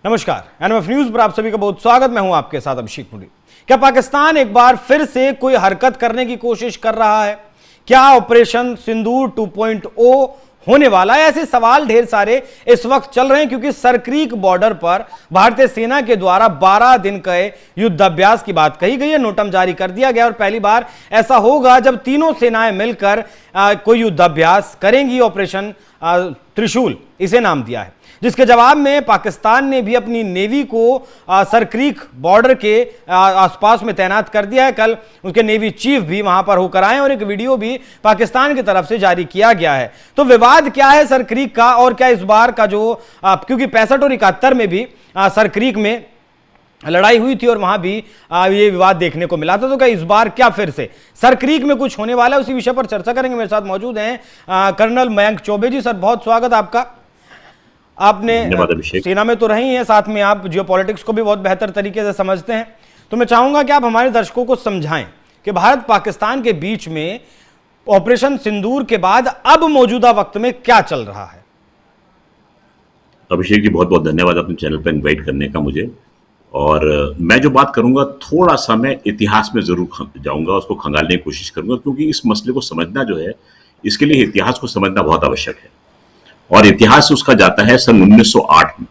नमस्कार, NMF news पर आप सभी का बहुत स्वागत। मैं हूं आपके साथ अभिषेक पुरी। क्या पाकिस्तान एक बार फिर से कोई हरकत करने की कोशिश कर रहा है? क्या ऑपरेशन सिंदूर 2.0 होने वाला है? ऐसे सवाल ढेर सारे इस वक्त चल रहे हैं क्योंकि सरक्रीक बॉर्डर पर भारतीय सेना के द्वारा 12 दिन के युद्धाभ्यास की बात कही गई है। नोटम जारी कर दिया गया और पहली बार ऐसा होगा जब तीनों सेनाएं मिलकर कोई युद्धाभ्यास करेंगी। ऑपरेशन त्रिशूल इसे नाम दिया है, जिसके जवाब में पाकिस्तान ने भी अपनी नेवी को सरक्रीक बॉर्डर के आसपास में तैनात कर दिया है। कल उसके नेवी चीफ भी वहां पर होकर आए और एक वीडियो भी पाकिस्तान की तरफ से जारी किया गया है। तो विवाद क्या है सरक्रीक का, और क्या इस बार का जो क्योंकि 65 और 71 में भी सरक्रीक में लड़ाई हुई थी और वहां भी ये विवाद देखने को मिला था, तो क्या इस बार क्या फिर से सरक्रीक में कुछ होने वाला है? उसी विषय पर चर्चा करेंगे। मेरे साथ मौजूद हैं कर्नल मयंक चौबे जी। सर, बहुत स्वागत आपका। आपने सेना में तो रही हैं, साथ में आप जियोपॉलिटिक्स को भी बहुत बेहतर तरीके से समझते हैं, तो मैं चाहूंगा कि आप हमारे दर्शकों को समझाएं कि भारत पाकिस्तान के बीच में ऑपरेशन सिंदूर के बाद अब मौजूदा वक्त में क्या चल रहा है। अभिषेक जी, बहुत बहुत धन्यवाद अपने चैनल पर इनवाइट करने का मुझे। और मैं जो बात करूंगा थोड़ा सा मैं इतिहास में जरूर जाऊंगा, उसको खंगालने की कोशिश करूंगा, क्योंकि इस मसले को समझना जो है, इसके लिए इतिहास को समझना बहुत आवश्यक है। और इतिहास उसका जाता है सन 1908 में।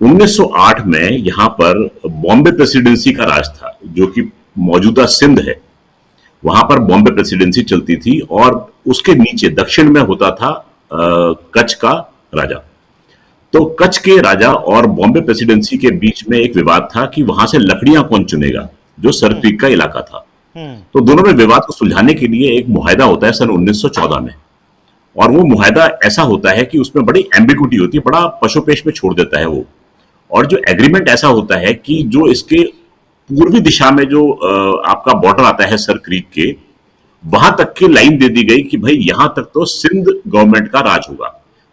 1908 में यहां पर बॉम्बे प्रेसिडेंसी का राज था, जो कि मौजूदा सिंध है। वहां पर बॉम्बे प्रेसिडेंसी चलती थी और उसके नीचे दक्षिण में होता था कच्छ का राजा। तो कच्छ के राजा और बॉम्बे प्रेसिडेंसी के बीच में एक विवाद था कि वहां से लकड़ियां कौन चुनेगा, जो सरक्रीक का इलाका था। तो दोनों में विवाद को सुलझाने के लिए एक मुआहदा होता है सन 1914 में। और वो मुआहदा ऐसा होता है कि उसमें बड़ी एम्बिग्विटी होती है, बड़ा पशुपेश में छोड़ देता है वो। और जो एग्रीमेंट ऐसा होता है कि जो इसके पूर्वी दिशा में जो आपका बॉर्डर आता है सरक्रीक के, वहां तक की लाइन दे दी गई कि भाई यहां तक तो सिंध गवर्नमेंट का राज होगा,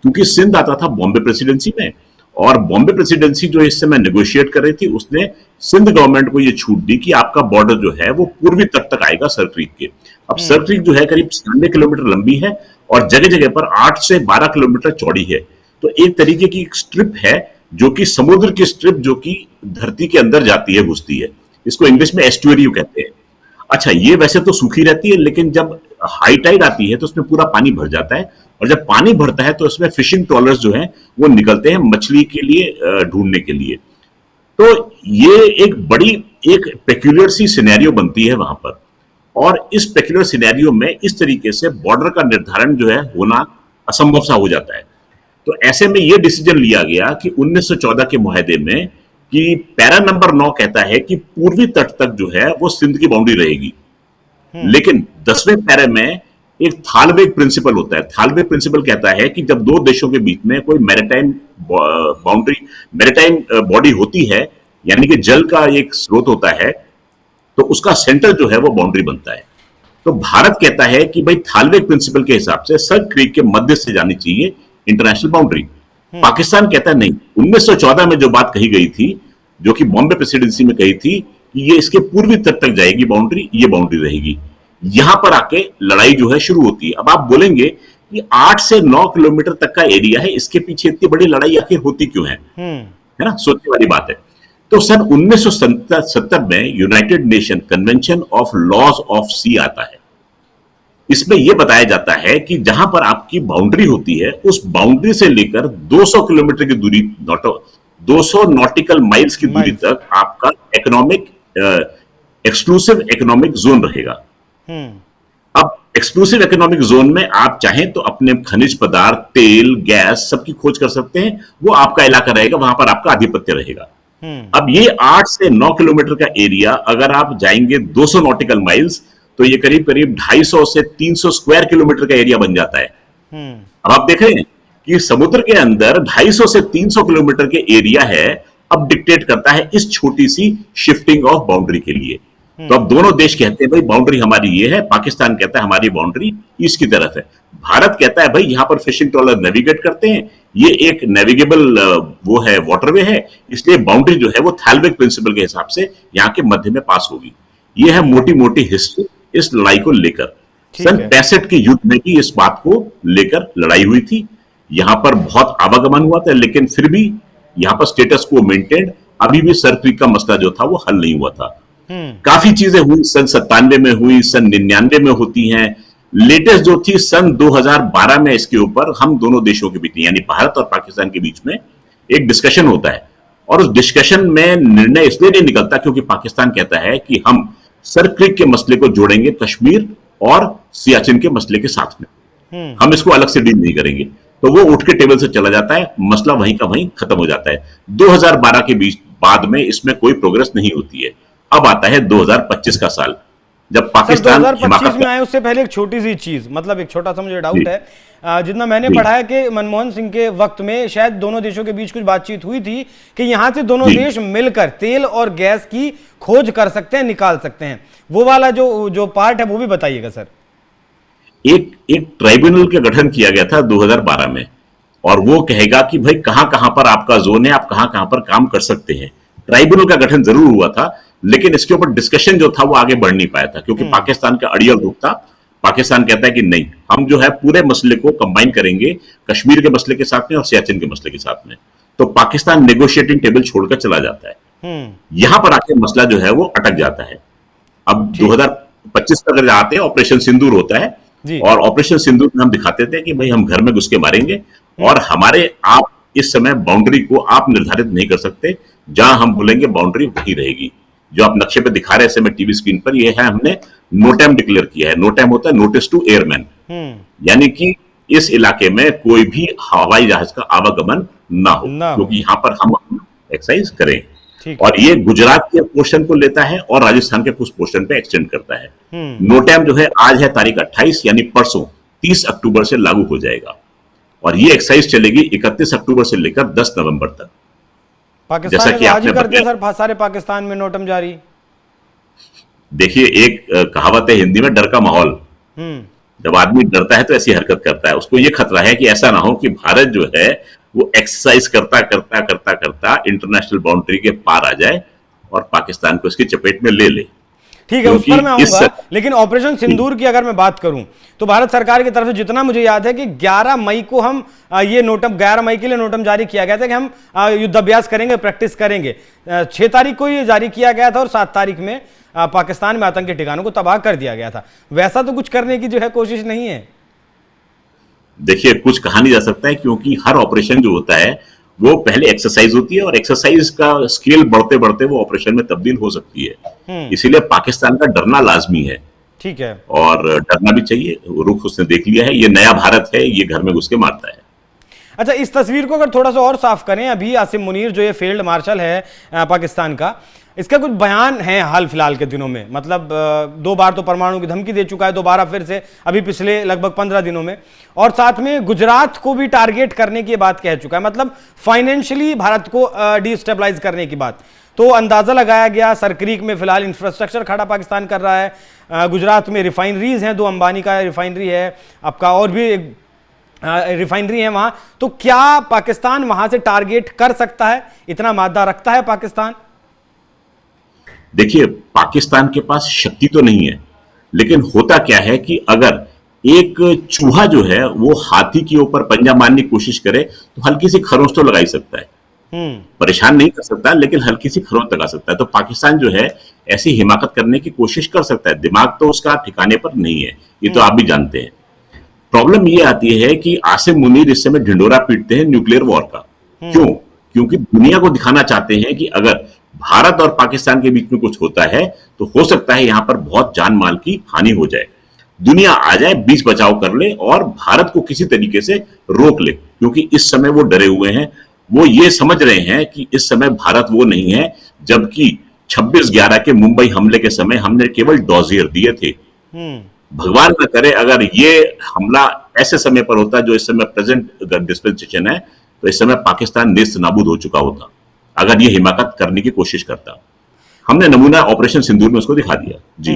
क्योंकि सिंध आता था बॉम्बे प्रेसिडेंसी में। और बॉम्बे प्रेसिडेंसी जो इस समय नेगोशिएट कर रही थी, उसने सिंध गवर्नमेंट को यह छूट दी कि आपका बॉर्डर जो है वो पूर्वी तट तक आएगा सरक्रीक के। अब सरक्रीक जो है करीब 96 किलोमीटर लंबी है और जगह जगह पर 8 से 12 किलोमीटर चौड़ी है। तो एक तरीके की स्ट्रिप है, जो कि समुद्र की स्ट्रिप, जो कि धरती के अंदर जाती है, घुसती है। इसको इंग्लिश में एस्टुअरी कहते हैं। अच्छा, ये वैसे तो सूखी रहती है, लेकिन जब हाई टाइड आती है तो उसमें पूरा पानी भर जाता है। और जब पानी भरता है तो उसमें फिशिंग ट्रॉलर्स जो हैं वो निकलते हैं मछली के लिए, ढूंढने के लिए। तो ये एक पेक्यूलियर सी सिनेरियो बनती है वहां पर। और इस पेक्यूलियर सिनेरियो में इस तरीके से बॉर्डर का निर्धारण जो है होना असंभव सा हो जाता है। तो ऐसे में यह डिसीजन लिया गया कि 1914 के मुआहदे में कि पैरा नंबर 9 कहता है कि पूर्वी तट तक जो है वो सिंध की बाउंड्री रहेगी। लेकिन 10वें पैरे में एक थालवेग प्रिंसिपल होता है। थालवेग प्रिंसिपल कहता है कि जब दो देशों के बीच में कोई मैरिटाइम बॉडी होती है, यानी कि जल का एक स्रोत होता है, तो उसका सेंटर जो है वो बाउंड्री बनता है। तो भारत कहता है कि भाई थालवेग प्रिंसिपल के हिसाब से सरक्रीक के मध्य से जानी चाहिए इंटरनेशनल बाउंड्री। पाकिस्तान कहता है नहीं। 1914 में जो बात कही गई थी, जो कि बॉम्बे प्रेसिडेंसी में कही थी कि ये इसके पूर्वी तट तक जाएगी बाउंड्री, ये बाउंड्री रहेगी। यहां पर आके लड़ाई जो है शुरू होती है। अब आप बोलेंगे कि 8 से 9 किलोमीटर तक का एरिया है, इसके पीछे इतनी बड़ी लड़ाई आखिर होती क्यों है ना? सोचने वाली बात है। तो सन 1970 में United Nation Convention of Laws of Sea आता है। इसमें यह बताया जाता है कि जहां पर आपकी बाउंड्री होती है, उस बाउंड्री से लेकर 200 किलोमीटर की दूरी, 200 नॉटिकल माइल्स की दूरी तक आपका एक्सक्लूसिव इकोनॉमिक जोन रहेगा। अब एक्सक्लूसिव इकोनॉमिक जोन में आप चाहें तो अपने खनिज पदार्थ, तेल, गैस सबकी खोज कर सकते हैं। वो आपका इलाका रहेगा, वहां पर आपका आधिपत्य रहेगा। अब ये 8 से 9 किलोमीटर का एरिया, अगर आप जाएंगे 200 नॉटिकल माइल्स, तो ये करीब करीब 250 से 300 स्क्वायर किलोमीटर का एरिया बन जाता है। अब आप देख रहे हैं कि समुद्र के अंदर 250 से 300 किलोमीटर के एरिया है, अब डिक्टेट करता है इस छोटी सी शिफ्टिंग ऑफ बाउंड्री के लिए। तो अब दोनों देश कहते हैं भाई बाउंड्री हमारी ये है, पाकिस्तान कहता है हमारी बाउंड्री ईस्ट की तरफ है, भारत कहता है भाई यहां पर फिशिंग ट्रॉलर नेविगेट करते हैं, ये एक नेविगेबल वो है, वाटरवे है, इसलिए बाउंड्री जो है वो थालवेग प्रिंसिपल के हिसाब से यहां के मध्य में पास होगी। ये है मोटी मोटी हिस्ट्री इस लड़ाई को लेकर। सन 65 के युद्ध में भी इस बात को लेकर लड़ाई हुई थी। यहां पर बहुत आवागमन हुआ था, लेकिन फिर भी यहाँ पर स्टेटस को मेंटेन, अभी भी सर क्रीक का मसला जो था वो हल नहीं हुआ था। काफी चीजें हुई, सन 97 में हुई, सन 99 में होती हैं। लेटेस्ट जो थी सन 2012 में, इसके ऊपर हम दोनों देशों के बीच यानी भारत और पाकिस्तान के बीच में एक डिस्कशन होता है, और उस डिस्कशन में निर्णय इसलिए नहीं निकलता क्योंकि पाकिस्तान कहता है कि हम सर क्रीक के मसले को जोड़ेंगे कश्मीर और सियाचिन के मसले के साथ में, हम इसको अलग से डील नहीं करेंगे। तो वो उठ के टेबल से चला जाता है, मसला वहीं का वहीं खत्म हो जाता है। 2012 के बीच बाद में इसमें कोई प्रोग्रेस नहीं होती है। अब आता है 2025 का साल, जब पाकिस्तान 2025 में आए उससे पहले एक छोटी सी चीज, मतलब एक छोटा सा मुझे डाउट है, जितना मैंने पढ़ा है कि मनमोहन सिंह के वक्त में शायद दोनों देशों के बीच कुछ बातचीत हुई थी कि यहां से दोनों देश मिलकर तेल और गैस की खोज कर सकते हैं, निकाल सकते हैं। वो वाला जो पार्ट है वो भी बताइएगा सर। एक ट्राइब्यूनल का गठन किया गया था 2012 में, और वो कहेगा कि भाई कहां कहां पर आपका जोन है, आप कहां कहां पर काम कर सकते हैं। ट्राइब्यूनल का गठन जरूर हुआ था, लेकिन इसके ऊपर डिस्कशन जो था वो आगे बढ़ नहीं पाया था क्योंकि पाकिस्तान का अड़ियल रुख था। पाकिस्तान कहता है कि नहीं, हम जो है पूरे मसले को कंबाइन करेंगे कश्मीर के मसले के साथ में और सियाचिन के मसले के साथ में। तो पाकिस्तान नेगोशिएटिंग टेबल छोड़कर चला जाता है। यहां पर आके मसला जो है वो अटक जाता है। अब 2025 तक अगर आते हैं, ऑपरेशन सिंदूर होता है, और ऑपरेशन सिंदूर में हम दिखाते थे कि भाई हम घर में घुस के मारेंगे, और हमारे आप इस समय बाउंड्री को आप निर्धारित नहीं कर सकते, जहां हम बोलेंगे बाउंड्री वही रहेगी। जो आप नक्शे पे दिखा रहे हैं टीवी स्क्रीन पर, ये है हमने नोटैम डिक्लेयर किया है। नोटैम होता है नोटिस टू एयरमैन, यानी कि इस इलाके में कोई भी हवाई जहाज का आवागमन ना हो, क्योंकि यहाँ पर हम एक्सरसाइज करें। और ये गुजरात के पोर्शन को लेता है और राजस्थान के कुछ पोर्शन पे एक्सटेंड करता है। नोटैम जो है आज है तारीख 28, यानी परसों 30 अक्टूबर से लागू हो जाएगा, और ये एक्सरसाइज चलेगी 31 अक्टूबर से लेकर 10 नवंबर तक। जैसा कि आपने कर दिया सर सारे पाकिस्तान में नोटम जारी। देखिए, एक कहावत है हिंदी में, डर का माहौल। जब आदमी डरता है तो ऐसी हरकत करता है। उसको ये खतरा है कि ऐसा ना हो कि भारत जो है वो एक्सरसाइज करता करता करता करता इंटरनेशनल बाउंड्री के पार आ जाए और पाकिस्तान को इसकी चपेट में ले ले। ठीक है, उस पर मैं आऊंगा, लेकिन ऑपरेशन सिंदूर की अगर मैं बात करूं तो भारत सरकार की तरफ से जितना मुझे याद है कि 11 मई को हम ये नोटम 11 मई के लिए नोटम जारी किया गया था कि हम युद्धाभ्यास करेंगे, प्रैक्टिस करेंगे। 6 तारीख को ये जारी किया गया था और 7 तारीख में पाकिस्तान में आतंकी ठिकानों को तबाह कर दिया गया था। वैसा तो कुछ करने की जो है कोशिश नहीं है। देखिए, कुछ कहा नहीं जा सकता है क्योंकि हर ऑपरेशन जो होता है वो पहले एक्सरसाइज होती है, और एक्सरसाइज का स्केल बढ़ते बढ़ते वो ऑपरेशन में तब्दील हो सकती है। इसीलिए पाकिस्तान का डरना लाजमी है। ठीक है, और डरना भी चाहिए। रुख उसने देख लिया है, ये नया भारत है, ये घर में घुस के मारता है। अच्छा, इस तस्वीर को अगर थोड़ा सा और साफ करें, अभी आसिम मुनीर जो ये फील्ड मार्शल है पाकिस्तान का, इसका कुछ बयान है हाल फिलहाल के दिनों में, मतलब 2 बार तो परमाणु की धमकी दे चुका है, दोबारा फिर से अभी पिछले लगभग 15 दिनों में, और साथ में गुजरात को भी टारगेट करने की बात कह चुका है, मतलब फाइनेंशियली भारत को डिस्टेबलाइज करने की बात। तो अंदाजा लगाया गया, सरक्रीक में फिलहाल इंफ्रास्ट्रक्चर खड़ा पाकिस्तान कर रहा है, गुजरात में रिफाइनरीज हैं, 2 अंबानी का रिफाइनरी है आपका, और भी एक रिफाइनरी है वहां। तो क्या पाकिस्तान वहां से टारगेट कर सकता है? इतना मादा रखता है पाकिस्तान? देखिए, पाकिस्तान के पास शक्ति तो नहीं है, लेकिन होता क्या है कि अगर एक चूहा जो है वो हाथी के ऊपर पंजा मारने की कोशिश करे तो हल्की सी खरोंच तो लगा ही सकता है। परेशान नहीं कर सकता, लेकिन हल्की सी खरोंच लगा सकता है। तो पाकिस्तान जो है ऐसी हिमाकत करने की कोशिश कर सकता है। दिमाग तो उसका ठिकाने पर नहीं है, ये तो आप भी जानते हैं। प्रॉब्लम ये आती है कि आसिम मुनीर इस समय ढिंडोरा पीटते हैं न्यूक्लियर वॉर का। क्यों? क्योंकि दुनिया को दिखाना चाहते हैं कि अगर भारत और पाकिस्तान के बीच में कुछ होता है तो हो सकता है यहां पर बहुत जान माल की हानि हो जाए, दुनिया आ जाए, बीच बचाव कर ले और भारत को किसी तरीके से रोक ले। क्योंकि इस समय वो डरे हुए हैं, वो ये समझ रहे हैं कि इस समय भारत वो नहीं है, जबकि 26/11 के मुंबई हमले के समय हमने केवल डॉजियर दिए थे। भगवान न करे अगर ये हमला ऐसे समय पर होता जो इस समय प्रेजेंट डिस्पेंसेशन है, तो इस समय पाकिस्तान नेस्त नाबूद हो चुका होता अगर ये हिमाकत करने की कोशिश करता। हमने नमूना ऑपरेशन सिंदूर में उसको दिखा दिया। जी,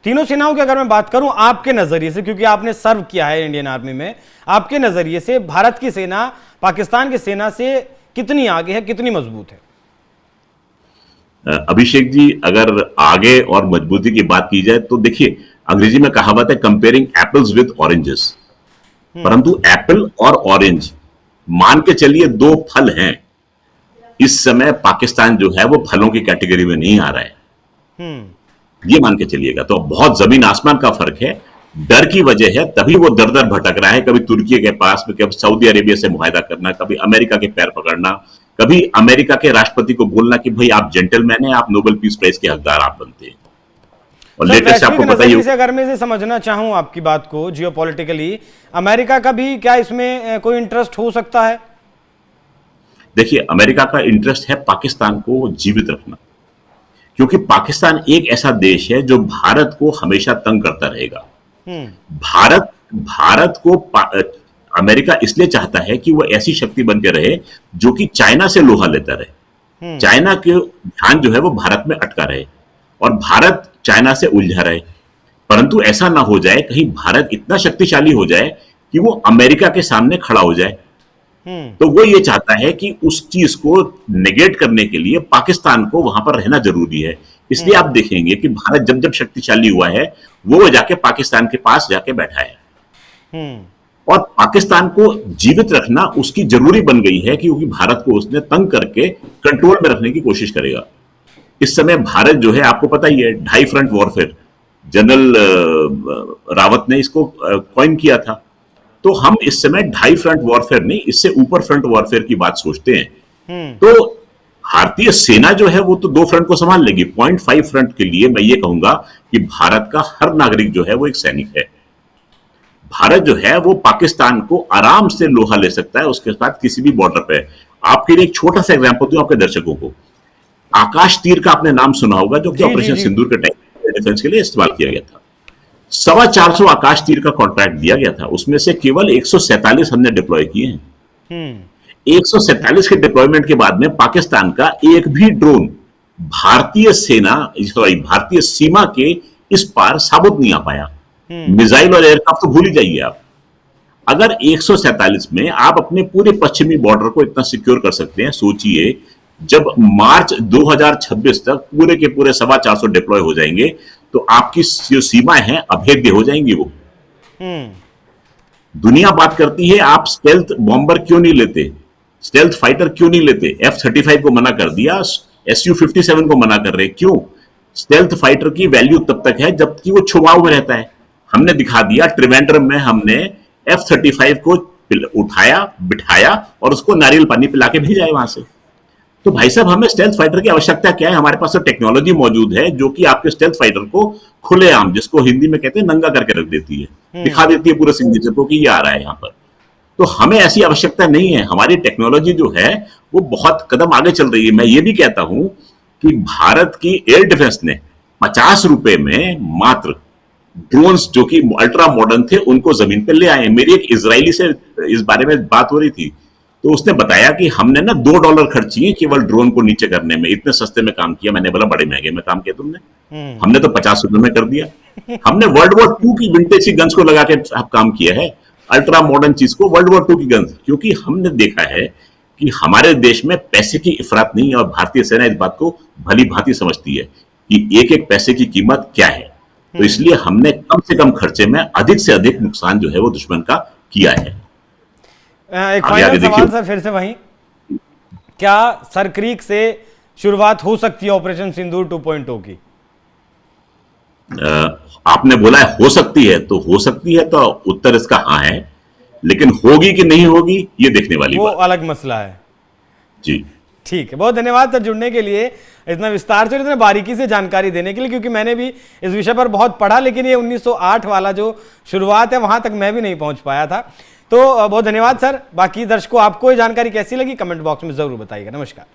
तीनों सेनाओं की अगर मैं बात करूं आपके नजरिए से, क्योंकि आपने सर्व किया है इंडियन आर्मी में, आपके नजरिए से भारत की सेना पाकिस्तान की सेना से कितनी आगे है, कितनी मजबूत है? अभिषेक जी, अगर आगे और मजबूती की बात की जाए तो देखिए, अंग्रेजी में कहावत है कंपेयरिंग एप्पल्स विद ऑरेंजेस, परंतु एप्पल और ऑरेंज मान के चलिए 2 फल हैं, इस समय पाकिस्तान जो है वो फलों की कैटेगरी में नहीं आ रहा है, ये मान के चलिएगा। तो बहुत जमीन आसमान का फर्क है। डर की वजह है, तभी वो दर दर भटक रहा है, कभी तुर्की के पास में, कभी सऊदी अरेबिया से मुआहदा करना, कभी अमेरिका के पैर पकड़ना, कभी अमेरिका के राष्ट्रपति को बोलना कि भाई आप जेंटलमैन हैं, आप नोबेल पीस प्राइज के हकदार आप बनते हैं। और लेटेस्ट आपको पता ही होगा, अगर मैं इसे समझना चाहूं आपकी बात को जियोपॉलिटिकली, अमेरिका का भी क्या इसमें कोई इंटरेस्ट हो सकता है? देखिए, अमेरिका का इंटरेस्ट है पाकिस्तान को जीवित रखना, क्योंकि पाकिस्तान एक ऐसा देश है जो भारत को हमेशा तंग करता रहेगा। भारत को अमेरिका इसलिए चाहता है कि वो ऐसी शक्ति बन के रहे जो कि चाइना से लोहा लेता रहे, चाइना के ध्यान जो है वो भारत में अटका रहे और भारत चाइना से उलझा रहे। परंतु ऐसा ना हो जाए कहीं भारत इतना शक्तिशाली हो जाए कि वो अमेरिका के सामने खड़ा हो जाए। तो वो ये चाहता है कि उस चीज को नेगेट करने के लिए पाकिस्तान को वहां पर रहना जरूरी है। इसलिए आप देखेंगे कि भारत जब जब शक्तिशाली हुआ है वो जाके पाकिस्तान के पास जाके बैठा है और पाकिस्तान को जीवित रखना उसकी जरूरी बन गई है, क्योंकि भारत को उसने तंग करके कंट्रोल में रखने की कोशिश करेगा। इस समय भारत जो है आपको पता ही है, 2.5 फ्रंट वॉरफेयर जनरल रावत ने इसको कॉइन किया था। तो हम इस समय 2.5 फ्रंट वॉरफेयर नहीं, इससे ऊपर फ्रंट वॉरफेयर की बात सोचते हैं। तो भारतीय सेना जो है वो तो 2 फ्रंट को संभाल लेगी। 0.5 फ्रंट के लिए मैं ये कहूंगा कि भारत का हर नागरिक जो है वो एक सैनिक है। भारत जो है वो पाकिस्तान को आराम से लोहा ले सकता है उसके साथ किसी भी बॉर्डर पे। आपके लिए एक छोटा सा एग्जांपल दूं आपके दर्शकों को। आकाश तीर का आपने नाम सुना होगा, जो कि ऑपरेशन सिंदूर के टाइम डिफेंस के लिए इस्तेमाल किया गया था। 450 आकाश तीर का कॉन्ट्रैक्ट दिया गया था, उसमें से केवल 147 हमने डिप्लॉय किए हैं। 147 के डिप्लॉयमेंट के बाद में पाकिस्तान का एक भी ड्रोन भारतीय सीमा के इस पार साबुत नहीं आ पाया। मिसाइल और एयरक्राफ्ट तो भूल ही जाइए आप। अगर 147 में आप अपने पूरे पश्चिमी बॉर्डर को इतना सिक्योर कर सकते हैं, सोचिए जब मार्च 2026 तक पूरे के पूरे 425 डिप्लॉय हो जाएंगे तो आपकी जो सीमाएं हैं अभेद्य हो जाएंगी। वो दुनिया बात करती है आप स्टेल्थ बॉम्बर क्यों नहीं लेते, स्टेल्थ फाइटर क्यों नहीं लेते। F-35 को मना कर दिया, Su-57 को मना कर रहे, क्यों? स्टेल्थ फाइटर की वैल्यू तब तक है जबकि वो छुपाव में रहता है। हमने दिखा दिया, त्रिवेंद्रम में हमने F-35 को उठाया, बिठाया और उसको नारियल पानी पिला के भेजा है वहां से। तो भाई साहब, हमें स्टेल्थ फाइटर की आवश्यकता क्या है? हमारे पास तो टेक्नोलॉजी मौजूद है जो कि आपके स्टेल्थ फाइटर को खुलेआम, जिसको हिंदी में कहते हैं नंगा करके रख देती है, दिखा देती है पूरे सिग्नेचर को कि ये आ रहा है यहाँ पर। तो हमें ऐसी आवश्यकता नहीं है। हमारी टेक्नोलॉजी जो है वो बहुत कदम आगे चल रही है। मैं ये भी कहता हूं कि भारत की एयर डिफेंस ने 50 रुपए में मात्र ड्रोन्स जो कि अल्ट्रा मॉडर्न थे उनको जमीन पर ले आए। मेरी एक इजरायली से इस बारे में बात हो रही थी, तो उसने बताया कि हमने ना $2 खर्च किए केवल ड्रोन को नीचे करने में, इतने सस्ते में काम किया। मैंने बोला बड़े महंगे में काम किया तुमने, हमने तो 50 रुपए में कर दिया। हमने वर्ल्ड वॉर 2 की विंटेज की गन्स को लगा के काम किया है, अल्ट्रा मॉडर्न चीज को, वर्ल्ड वॉर 2 की गन्स। क्योंकि हमने देखा है कि हमारे देश में पैसे की इफरात नहीं है और भारतीय सेना इस बात को भली भांति समझती है कि एक एक पैसे की कीमत क्या है। तो इसलिए हमने कम से कम खर्चे में अधिक से अधिक नुकसान जो है वो दुश्मन का किया है। एक फाइनल सवाल सर, फिर से वहीं, क्या सरक्रीक से शुरुआत हो सकती है ऑपरेशन सिंदूर 2.0 की? आपने बोला है हो सकती है, तो हो सकती है, तो उत्तर इसका हाँ है, लेकिन होगी कि नहीं होगी ये देखने वाली वो बात अलग मसला है जी। ठीक है, बहुत धन्यवाद सर जुड़ने के लिए, इतना विस्तार से, इतने बारीकी से जानकारी देने के लिए, क्योंकि मैंने भी इस विषय पर बहुत पढ़ा, लेकिन ये 1908 वाला जो शुरुआत है वहां तक मैं भी नहीं पहुंच पाया था। तो बहुत धन्यवाद सर। बाकी दर्शकों, आपको ये जानकारी कैसी लगी कमेंट बॉक्स में जरूर बताइएगा। नमस्कार।